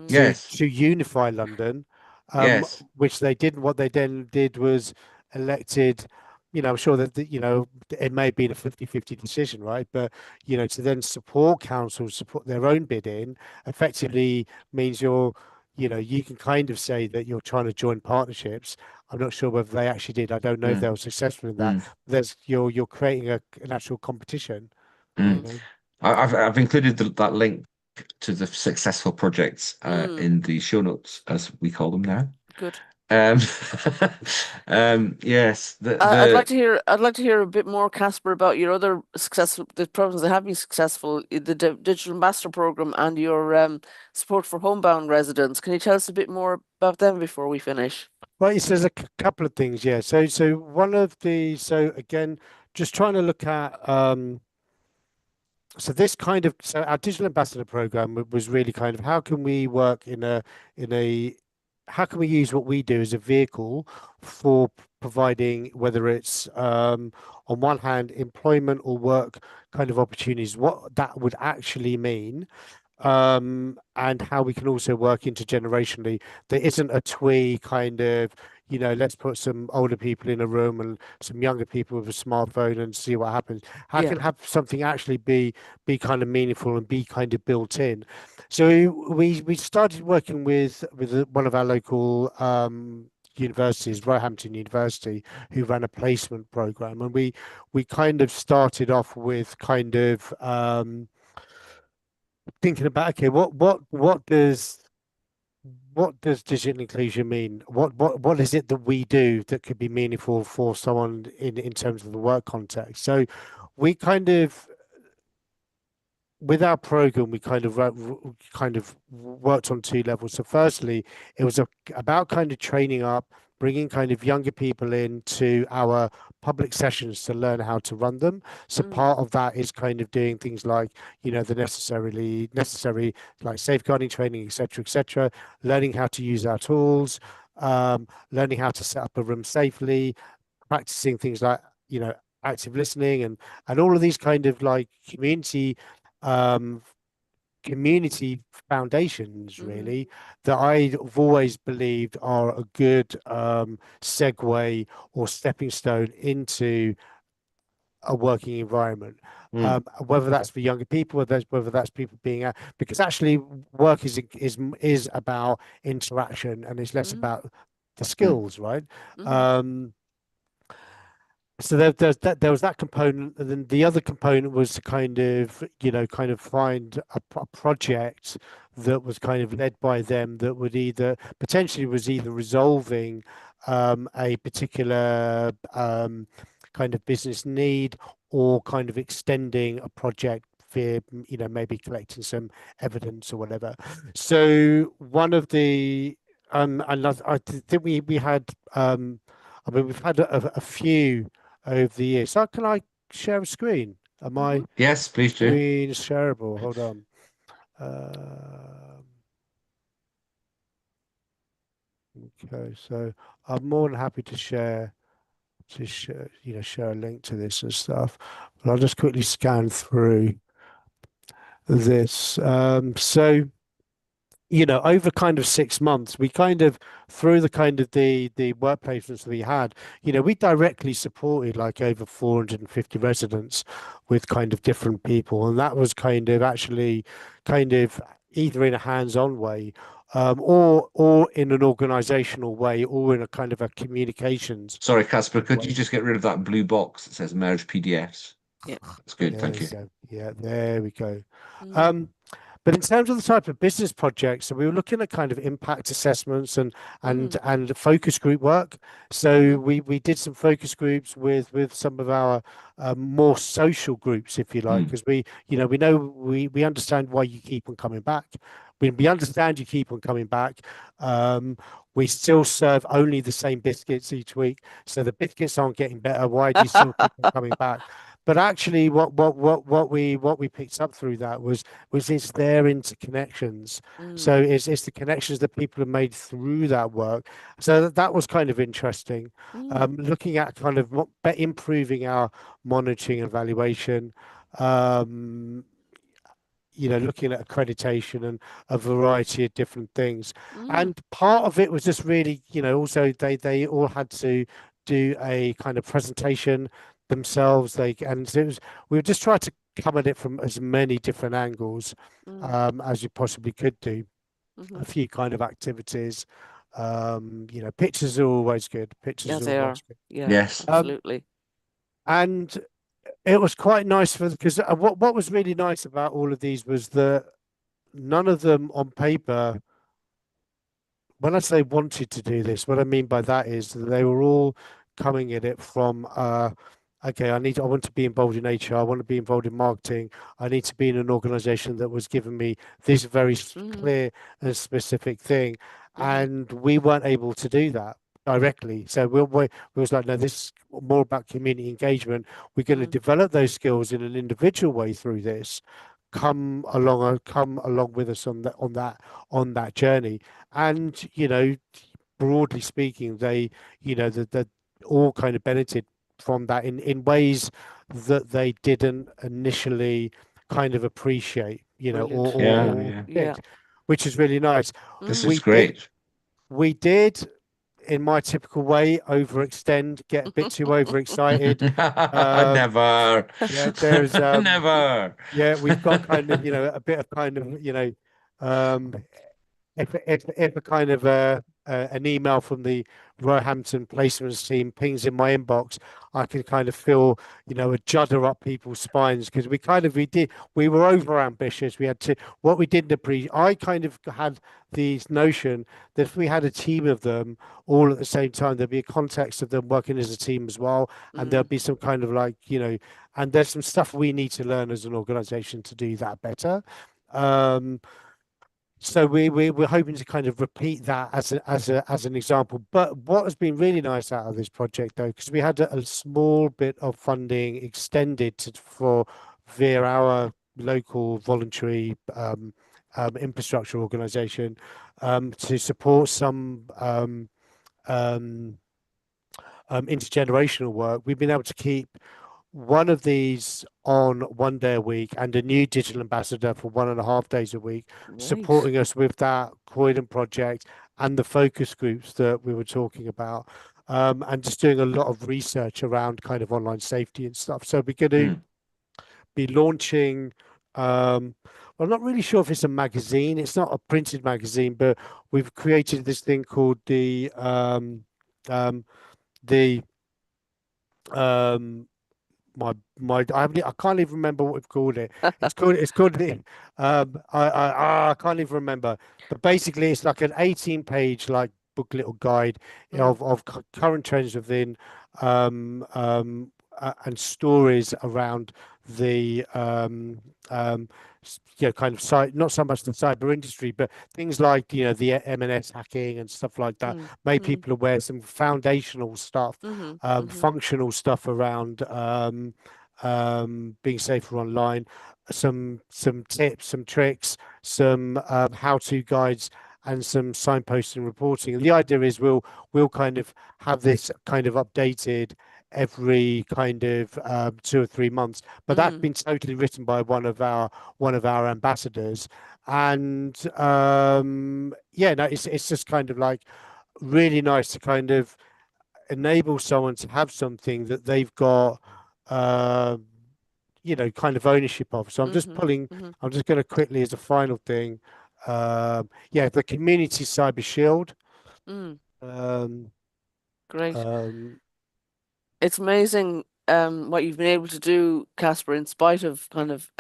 Yes. to unify London, Yes. which they didn't. What they then did was elected, you know, I'm sure that, you know, it may have been a 50-50 decision, right? But, you know, to then support councils to put their own bid in effectively means you're, you know, you can kind of say that you're trying to join partnerships. I'm not sure whether they actually did. I don't know if they were successful in that. There's you're creating an actual competition. You know? I've included that link to the successful projects in the show notes, as we call them now. Good. Yes. I'd like to hear a bit more, Caspar, about your other the programs that have been successful, the Digital Master Program and your support for homebound residents. Can you tell us a bit more about them before we finish? Well, so there's a couple of things, yeah. So one of the, so again, just trying to look at so this kind of, so our digital ambassador program was really kind of how can we work in a how can we use what we do as a vehicle for providing, whether it's on one hand employment or work kind of opportunities, what that would actually mean, and how we can also work intergenerationally. There isn't a twee kind of, you know, let's put some older people in a room and some younger people with a smartphone and see what happens. How can have something actually be kind of meaningful and be kind of built in? So we started working with one of our local universities, Roehampton University, who ran a placement program, and we kind of started off with kind of thinking about, okay, what does digital inclusion mean? What is it that we do that could be meaningful for someone in terms of the work context? So we kind of, with our program, we kind of worked on two levels. So firstly, it was about kind of training up, bringing kind of younger people into our public sessions to learn how to run them. So part of that is kind of doing things like, you know, the necessary like safeguarding training, etc., learning how to use our tools, learning how to set up a room safely, practicing things like, you know, active listening and all of these kind of like community foundations really that I've always believed are a good segue or stepping stone into a working environment, whether that's for younger people, whether that's people being out, because actually work is about interaction and it's less about the skills, right? So there was that component, and then the other component was to kind of, you know, kind of find a project that was kind of led by them that would either resolving a particular kind of business need or kind of extending a project for, you know, maybe collecting some evidence or whatever. So one of the and I think we had I mean, we've had a few over the years. So can I share a screen? Am I? Yes, please do. Screen shareable. Hold on. Okay, so I'm more than happy to share a link to this and stuff. But I'll just quickly scan through this. So, you know, over kind of 6 months, we kind of, through the kind of the work placements that we had, you know, we directly supported like over 450 residents with kind of different people. And that was kind of actually kind of either in a hands-on way or in an organizational way or in a kind of a communications. Sorry, Caspar, could you just get rid of that blue box that says merge PDFs? Yeah. That's good, thank you. Yeah, there we go. But in terms of the type of business projects, so we were looking at kind of impact assessments and focus group work. So we did some focus groups with some of our more social groups, if you like, because we understand why you keep on coming back. We understand you keep on coming back. We still serve only the same biscuits each week, so the biscuits aren't getting better. Why do you still keep on coming back? But actually, what we picked up through that was it's their interconnections. So it's the connections that people have made through that work. So that was kind of interesting. Looking at kind of improving our monitoring and evaluation. Looking at accreditation and a variety of different things. And part of it was just really, also they all had to do a kind of presentation themselves. And we were just trying to come at it from as many different angles as you possibly could do. A few kind of activities. Pictures are always good. Yeah, they are. Yeah, Yes. absolutely. And it was quite nice because what was really nice about all of these was that none of them on paper, when I say wanted to do this, what I mean by that is that they were all coming at it from okay, I want to be involved in HR, I want to be involved in marketing, I need to be in an organization that was giving me this very clear and specific thing. And we weren't able to do that directly. So we was like, no, this is more about community engagement. We're going to develop those skills in an individual way through this. Come along with us on that journey. And broadly speaking, they that all kind of benefited from that in ways that they didn't initially kind of appreciate, or Yeah. which is really nice. This We is great. we did, in my typical way, overextend, get a bit too overexcited. Never. Yeah, there's Never. yeah, we've got kind of, a bit of kind of, if a kind of an email from the Roehampton placements team pings in my inbox, I can kind of feel, a judder up people's spines because we were over ambitious. We had to, what we didn't appreciate. I kind of had this notion that if we had a team of them all at the same time, there'd be a context of them working as a team as well, and there'll be some kind of like, and there's some stuff we need to learn as an organization to do that better. So we're hoping to kind of repeat that as an example. But what has been really nice out of this project, though, because we had a small bit of funding extended via our local voluntary infrastructure organization to support some intergenerational work. We've been able to keep one of these on 1 day a week and a new digital ambassador for 1.5 days a week, supporting us with that Croydon project and the focus groups that we were talking about, and just doing a lot of research around kind of online safety and stuff. So we're going to be launching, I'm not really sure if it's a magazine. It's not a printed magazine, but we've created this thing called I can't even remember what we've called it. It's called the I can't even remember. But basically, it's like an 18-page like booklet or guide of current trends within and stories around the kind of not so much the cyber industry, but things like the M&S hacking and stuff like that. Made people aware of some foundational stuff, functional stuff around being safer online, some tips, some tricks, some how-to guides, and some signposting and reporting. And the idea is we'll kind of have this kind of updated every kind of 2 or 3 months, but that's been totally written by one of our ambassadors. And it's just kind of like really nice to kind of enable someone to have something that they've got kind of ownership of. So I'm just going to quickly, as a final thing, the community cyber shield. Great. It's amazing what you've been able to do, Caspar, in spite of kind of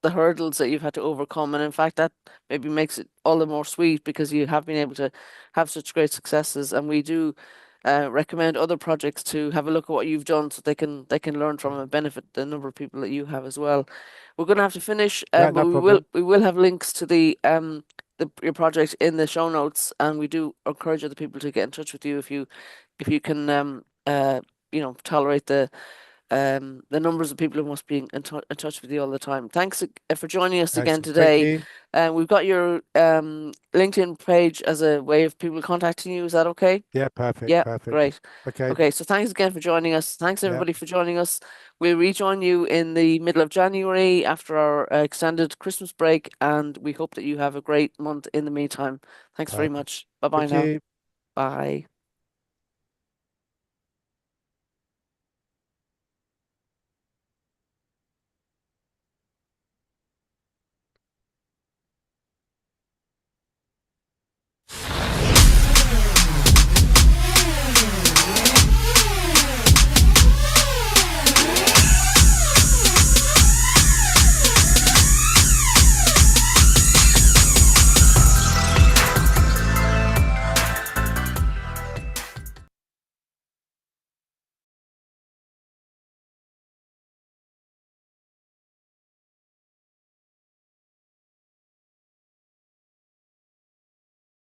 the hurdles that you've had to overcome. And in fact, that maybe makes it all the more sweet because you have been able to have such great successes. And we do recommend other projects to have a look at what you've done so they can learn from and benefit the number of people that you have as well. We're going to have to finish, Yeah, but no we problem. will have links to your project in the show notes, and we do encourage other people to get in touch with you if you can tolerate the numbers of people who must be in touch with you all the time. Thanks for joining us again Excellent. Thank today. you. We've got your LinkedIn page as a way of people contacting you. Is that okay? Yeah, perfect. Yeah, Perfect. great. Okay. Okay, so thanks again for joining us. Thanks Yeah. everybody for joining us. We'll rejoin you in the middle of January after our extended Christmas break, and we hope that you have a great month in the meantime. Thanks very Perfect. much. Bye-bye Thank now. you. Bye.